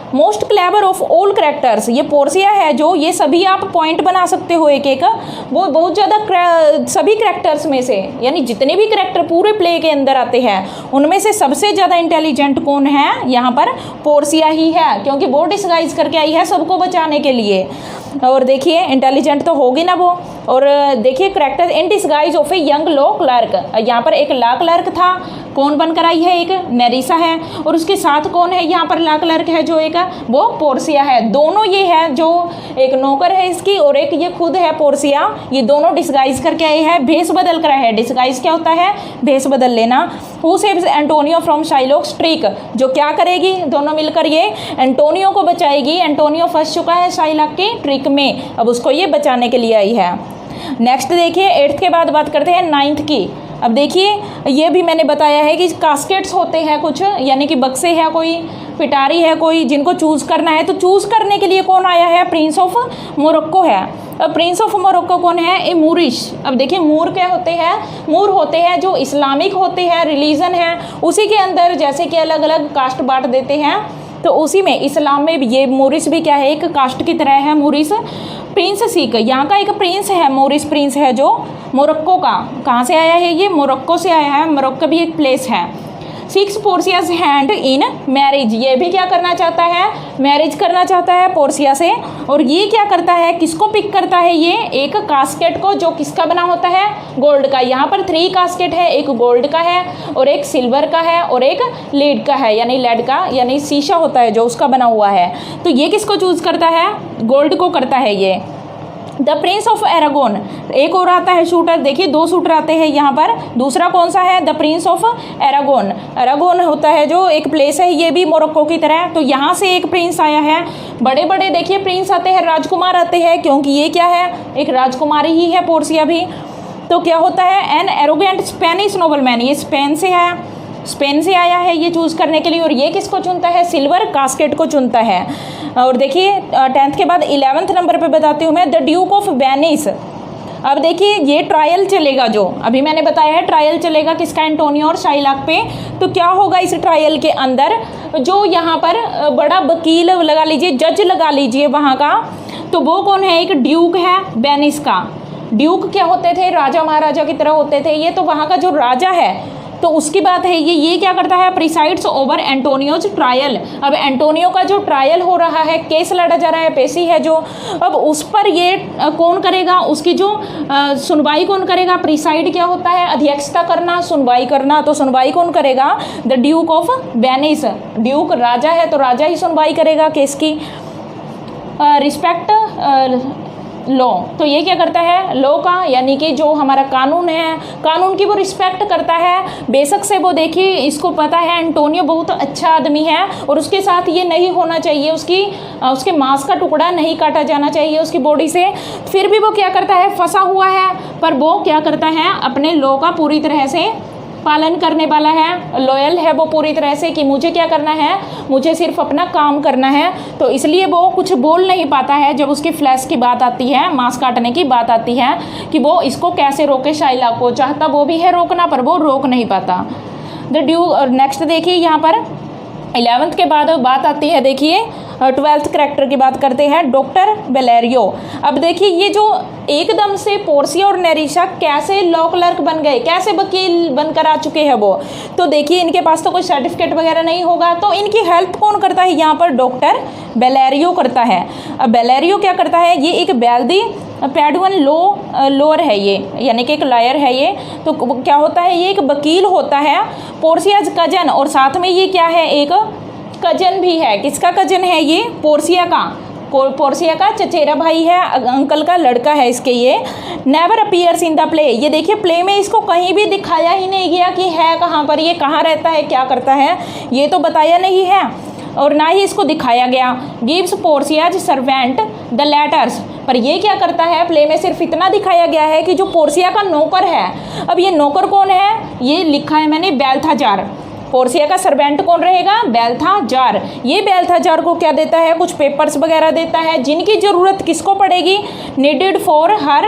most clever of all characters, ये पोर्सिया है जो, ये सभी आप पॉइंट बना सकते हो एक एक, वो बहुत ज़्यादा सभी करेक्टर्स में से, यानी जितने भी करेक्टर पूरे प्ले के अंदर आते हैं उनमें से सबसे ज़्यादा इंटेलिजेंट कौन है, यहाँ पर पोर्सिया ही है, क्योंकि वो डिस्गाइज करके आई है सबको बचाने के लिए। और देखिए इंटेलिजेंट तो होगी ना वो। और देखिए character in disguise of a young law clerk, यहाँ पर एक लॉ क्लर्क था, कौन बनकर आई है, एक नेरिसा है, और उसके साथ कौन है यहाँ पर लॉ क्लर्क है जो एक, वो पोर्सिया है। दोनों ये है जो एक नौकर है इसकी और एक ये खुद है पोर्सिया, ये दोनों डिस्गाइज करके आए हैं, भेष बदल कर आए हैं। डिस्गाइज क्या होता है, भेष बदल लेना। Who saves Antonio from Shylock's trick, जो क्या करेगी, दोनों मिलकर ये एंटोनियो को बचाएगी। एंटोनियो फंस चुका है शाइलॉक की ट्रिक में, अब उसको ये बचाने के लिए आई है। नेक्स्ट देखिए 8th के बाद बात करते हैं 9th की। अब देखिए ये भी मैंने बताया है कि कास्केट्स होते हैं कुछ, यानी कि बक्से है कोई, पिटारी है कोई, जिनको चूज़ करना है। तो चूज़ करने के लिए कौन आया है, प्रिंस ऑफ मोरक्को है। अब प्रिंस ऑफ मोरक्को कौन है, ए मूरिश। अब देखिए मूर क्या होते हैं, मूर होते हैं जो इस्लामिक होते हैं, रिलीजन है, उसी के अंदर जैसे कि अलग अलग कास्ट बांट देते हैं, तो उसी में इस्लाम में भी ये मोरिस भी क्या है, एक कास्ट की तरह है मोरिस। प्रिंस सीक, यहाँ का एक प्रिंस है, मोरिस प्रिंस है जो मोरक्को का। कहाँ से आया है ये, मोरक्को से आया है, मोरक्को भी एक प्लेस है। सिक्स पोर्सियाज हैंड इन मैरिज, ये भी क्या करना चाहता है, मैरिज करना चाहता है पोर्सिया से। और ये क्या करता है, किसको पिक करता है, ये एक कास्केट को जो किसका बना होता है, गोल्ड का। यहाँ पर 3 कास्केट है, एक गोल्ड का है और एक सिल्वर का है और एक लीड का है, यानी लेड का, यानी शीशा होता है जो उसका बना हुआ है। तो ये किसको चूज करता है, गोल्ड को करता है ये। द प्रिंस ऑफ एरागोन, एक और आता है शूटर, देखिए 2 शूटर आते हैं यहाँ पर। दूसरा कौन सा है, द प्रिंस ऑफ एरागोन। एरागोन होता है जो एक प्लेस है, ये भी मोरक्को की तरह। तो यहाँ से एक प्रिंस आया है। बड़े बड़े देखिए प्रिंस आते हैं, राजकुमार आते हैं, क्योंकि ये क्या है, एक राजकुमारी ही है पोर्सिया भी। तो क्या होता है, एन एरोगेंट स्पेनिश नोबलमैन, ये स्पेन से है, स्पेन से आया है ये चूज़ करने के लिए। और ये किसको चुनता है, सिल्वर कास्केट को चुनता है। और देखिए 10th के बाद 11th नंबर पे बताती हूँ मैं, द ड्यूक ऑफ वेनिस। अब देखिए ये ट्रायल चलेगा, जो अभी मैंने बताया है ट्रायल चलेगा किसका, एंटोनियो और शाइलाक पे। तो क्या होगा इस ट्रायल के अंदर, जो यहाँ पर बड़ा वकील लगा लीजिए, जज लगा लीजिए वहाँ का, तो वो कौन है, एक ड्यूक है वेनिस का। ड्यूक क्या होते थे, राजा महाराजा की तरह होते थे ये, तो वहाँ का जो राजा है तो उसकी बात है ये क्या करता है, प्रिसाइड्स ओवर एंटोनियोज ट्रायल। अब एंटोनियो का जो ट्रायल हो रहा है, केस लड़ा जा रहा है, पेशी है जो, अब उस पर ये कौन करेगा, उसकी जो सुनवाई कौन करेगा, प्रिसाइड क्या होता है, अध्यक्षता करना, सुनवाई करना। तो सुनवाई कौन करेगा, the duke of Venice. Duke राजा है तो राजा ही सुनवाई करेगा केस की। रिस्पेक्ट लॉ, तो ये क्या करता है, लॉ का, यानी कि जो हमारा कानून है, कानून की वो रिस्पेक्ट करता है। बेशक से वो देखिए इसको पता है एंटोनियो बहुत अच्छा आदमी है और उसके साथ ये नहीं होना चाहिए, उसके मांस का टुकड़ा नहीं काटा जाना चाहिए उसकी बॉडी से। फिर भी वो क्या करता है, फंसा हुआ है, पर वो क्या करता है, अपने लॉ का पूरी तरह से पालन करने वाला है, लॉयल है वो पूरी तरह से, कि मुझे क्या करना है, मुझे सिर्फ अपना काम करना है। तो इसलिए वो कुछ बोल नहीं पाता है जब उसकी फ्लैश की बात आती है, मांस काटने की बात आती है, कि वो इसको कैसे रोके, शाइलाक को चाहता वो भी है रोकना, पर वो रोक नहीं पाता। The Duke. नेक्स्ट देखिए यहाँ पर 11th के बाद बात आती है, देखिए 12th कैरेक्टर की बात करते हैं, डॉक्टर वेलेरियो। अब देखिए ये जो एकदम से पोर्सिया और नेरिशा कैसे लॉ क्लर्क बन गए, कैसे वकील बनकर आ चुके हैं वो। तो देखिए इनके पास तो कोई सर्टिफिकेट वगैरह नहीं होगा, तो इनकी हेल्प कौन करता है, यहाँ पर डॉक्टर वेलेरियो करता है। अब वेलेरियो क्या करता है, ये एक वेल्दी पैडुअन लोअर है ये, यानी कि एक लॉयर है ये। तो क्या होता है, ये एक वकील होता है, पोर्सियाज कजन, और साथ में ये क्या है, एक कजन भी है। किसका कजन है ये, पोर्सिया का चचेरा भाई है, अंकल का लड़का है इसके। ये never appears in the play, ये देखिए प्ले में इसको कहीं भी दिखाया ही नहीं गया कि है कहाँ पर, ये कहाँ रहता है, क्या करता है, ये तो बताया नहीं है, और ना ही इसको दिखाया गया। गिव्स पोर्सियाज सर्वेंट द लेटर्स, पर ये क्या करता है, प्ले में सिर्फ इतना दिखाया गया है कि जो पोर्सिया का नौकर है, अब ये नौकर कौन है, ये लिखा है मैंने बेल्थाजार। पोर्सिया का सर्वेंट कौन रहेगा, बेल्थाजार। ये बेल्थाजार को क्या देता है, कुछ पेपर्स वगैरह देता है, जिनकी ज़रूरत किसको पड़ेगी, needed for her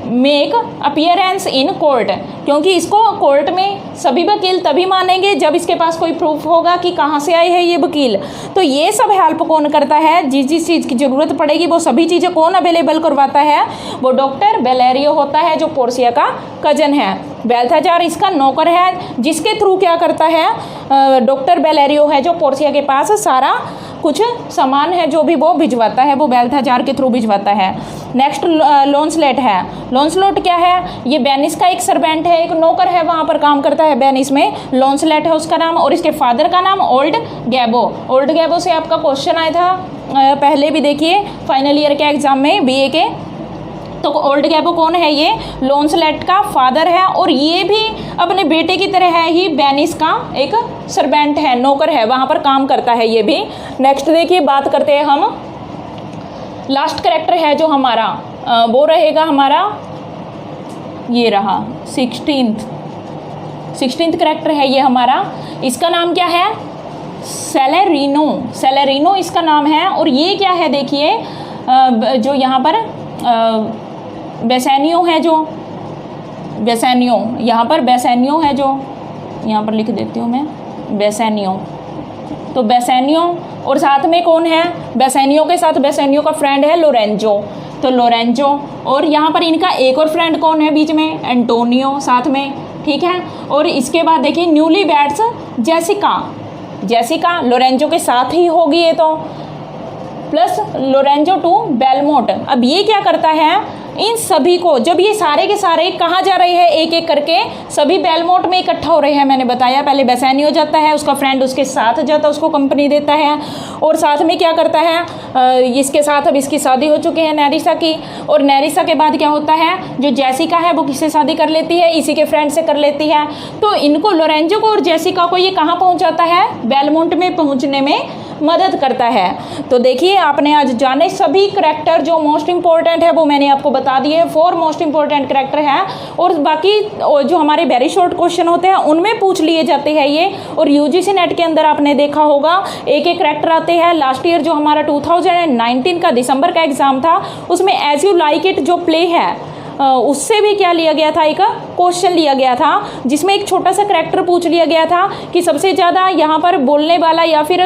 make appearance in court, क्योंकि इसको कोर्ट में सभी वकील तभी मानेंगे जब इसके पास कोई प्रूफ होगा कि कहाँ से आए हैं ये वकील। तो ये सब हेल्प कौन करता है, जिस चीज़ की ज़रूरत पड़ेगी वो सभी चीज़ें कौन अवेलेबल करवाता है, वो डॉक्टर वेलेरियो होता है, जो पोर्सिया का कजन है। बेल्थाजार इसका नौकर है, जिसके थ्रू क्या करता है, डॉक्टर वेलेरियो है जो पोर्सिया के पास सारा कुछ सामान है जो भी वो भिजवाता है, वो बेल्थाजार के थ्रू भिजवाता है। नेक्स्ट लॉन्सलेट है। लॉन्सलोट क्या है, ये वेनिस का एक सर्वेंट है, एक नौकर है, वहाँ पर काम करता है वेनिस में, लॉन्सलेट है उसका नाम, और इसके फादर का नाम ओल्ड गैबो। ओल्ड गैबो से आपका क्वेश्चन आया था पहले भी, देखिए फाइनल ईयर के एग्जाम में बीए के। तो ओल्ड गैबो कौन है, ये लॉन्सलेट का फादर है, और ये भी अपने बेटे की तरह है ही वेनिस का एक सर्वेंट है, नौकर है, वहाँ पर काम करता है ये भी। नेक्स्ट देखिए बात करते हैं हम, लास्ट कैरेक्टर है जो हमारा वो रहेगा हमारा, ये रहा 16th कैरेक्टर है ये हमारा। इसका नाम क्या है, सेलेरिनो इसका नाम है। और ये क्या है, देखिए जो यहाँ पर बेसेनियो है, जो बेसेनियो यहाँ पर बेसेनियो है, जो यहाँ पर लिख देती हूँ मैं, बेसेनियो। तो बेसेनियो और साथ में कौन है, बेसेनियो के साथ बेसेनियो का फ्रेंड है लोरेंजो, तो लोरेंजो। और यहाँ पर इनका एक और फ्रेंड कौन है बीच में, एंटोनियो, साथ में ठीक है। और इसके बाद देखिए न्यूली वेड्स जेसिका लोरेंजो के साथ ही होगी ये तो, प्लस लोरेंजो टू बेलमोंट। अब ये क्या करता है, इन सभी को, जब ये सारे के सारे कहाँ जा रहे हैं एक एक करके, सभी बेलमोंट में इकट्ठा हो रहे हैं। मैंने बताया पहले बेसैनियो जाता है, उसका फ्रेंड उसके साथ जाता है, उसको कंपनी देता है, और साथ में क्या करता है, इसके साथ अब इसकी शादी हो चुकी है नेरिसा की, और नेरिसा के बाद क्या होता है, जो जेसिका है वो किससे शादी कर लेती है, इसी के फ्रेंड से कर लेती है। तो इनको लोरेंजो को और जेसिका को ये कहाँ पहुँचाता है, बेलमोंट में पहुँचने में मदद करता है। तो देखिए आपने आज जाने सभी करैक्टर जो मोस्ट इंपॉर्टेंट है वो मैंने आपको बता दिए, 4 मोस्ट इंपॉर्टेंट करैक्टर हैं, और बाकी जो हमारे वेरी शॉर्ट क्वेश्चन होते हैं उनमें पूछ लिए जाते हैं ये। और यूजीसी नेट के अंदर आपने देखा होगा एक एक करैक्टर आते हैं। लास्ट ईयर जो हमारा 2019 का दिसंबर का एग्जाम था उसमें एज यू लाइक इट जो प्ले है उससे भी क्या लिया गया था, एक क्वेश्चन लिया गया था जिसमें एक छोटा सा करैक्टर पूछ लिया गया था कि सबसे ज़्यादा यहाँ पर बोलने वाला या फिर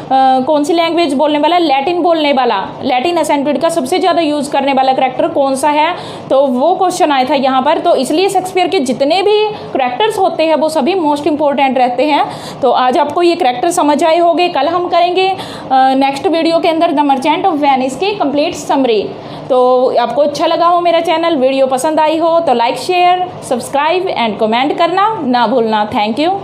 कौन सी लैंग्वेज बोलने वाला, लैटिन बोलने वाला, लैटिन असेंटेड का सबसे ज़्यादा यूज़ करने वाला करैक्टर कौन सा है, तो वो क्वेश्चन आया था यहाँ पर। तो इसलिए शेक्सपियर के जितने भी करैक्टर्स होते हैं वो सभी मोस्ट इंपॉर्टेंट रहते हैं। तो आज आपको ये करैक्टर समझ आए होंगे। कल हम करेंगे नेक्स्ट वीडियो के अंदर द मर्चेंट ऑफ वेनिस की कंप्लीट समरी। तो आपको अच्छा लगा हो मेरा चैनल, वीडियो पसंद आई हो तो like share subscribe and comment करना ना भूलना। Thank you.